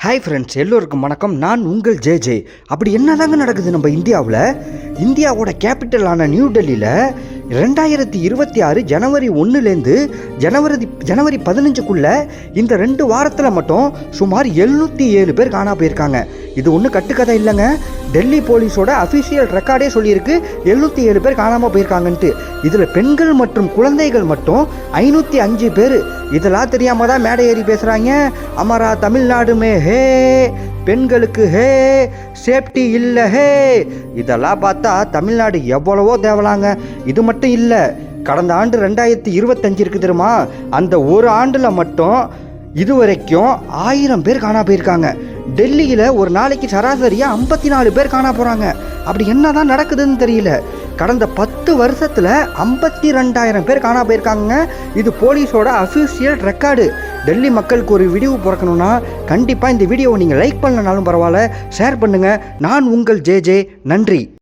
Hi friends, எல்லோருக்கும் வணக்கம். நான் உங்கள் ஜே. அப்படி என்னதாங்க நடக்குது நம்ம இந்தியாவில்? இந்தியாவோட கேபிட்டலான நியூ டெல்லியில் 2026 ஜனவரி 1லேருந்து ஜனவரி 15க்குள்ளே இந்த 2 வாரத்தில் மட்டும் சுமார் 707 பேர் காணா போயிருக்காங்க. இது ஒன்றும் கட்டுக்கதை இல்லைங்க. டெல்லி போலீஸோட அஃபிஷியல் ரெக்கார்டே சொல்லியிருக்கு 707 பேர் காணாமல் போயிருக்காங்கன்ட்டு. இதில் பெண்கள் மற்றும் குழந்தைகள் மட்டும் 505 பேர். இதெல்லாம் தெரியாமல் தான் மேடை ஏறி பேசுகிறாங்க. அமரா தமிழ்நாடுமே ஹே, பெண்களுக்கு ஹே, சேஃப்டி இல்லை ஹே. இதெல்லாம் பார்த்தா தமிழ்நாடு எவ்வளவோ தேவலாங்க. இது மட்டும் இல்லை, கடந்த ஆண்டு 2025 இருக்குது தெரியுமா, அந்த ஒரு ஆண்டில் மட்டும் இதுவரைக்கும் 1000 பேர் காணா போயிருக்காங்க. டெல்லியில் ஒரு நாளைக்கு சராசரியாக 54 பேர் காணா போகிறாங்க. அப்படி என்ன தான் நடக்குதுன்னு தெரியல. கடந்த 10 வருஷத்தில் 52,000 பேர் காணா போயிருக்காங்க. இது போலீஸோட அஃபிஷியல் ரெக்கார்டு. டெல்லி மக்களுக்கு ஒரு வீடியோ பிறக்கணும்னா கண்டிப்பாக இந்த வீடியோவை நீங்கள் லைக் பண்ணலனாலும் பரவாயில்ல, ஷேர் பண்ணுங்கள். நான் உங்கள் ஜே. நன்றி.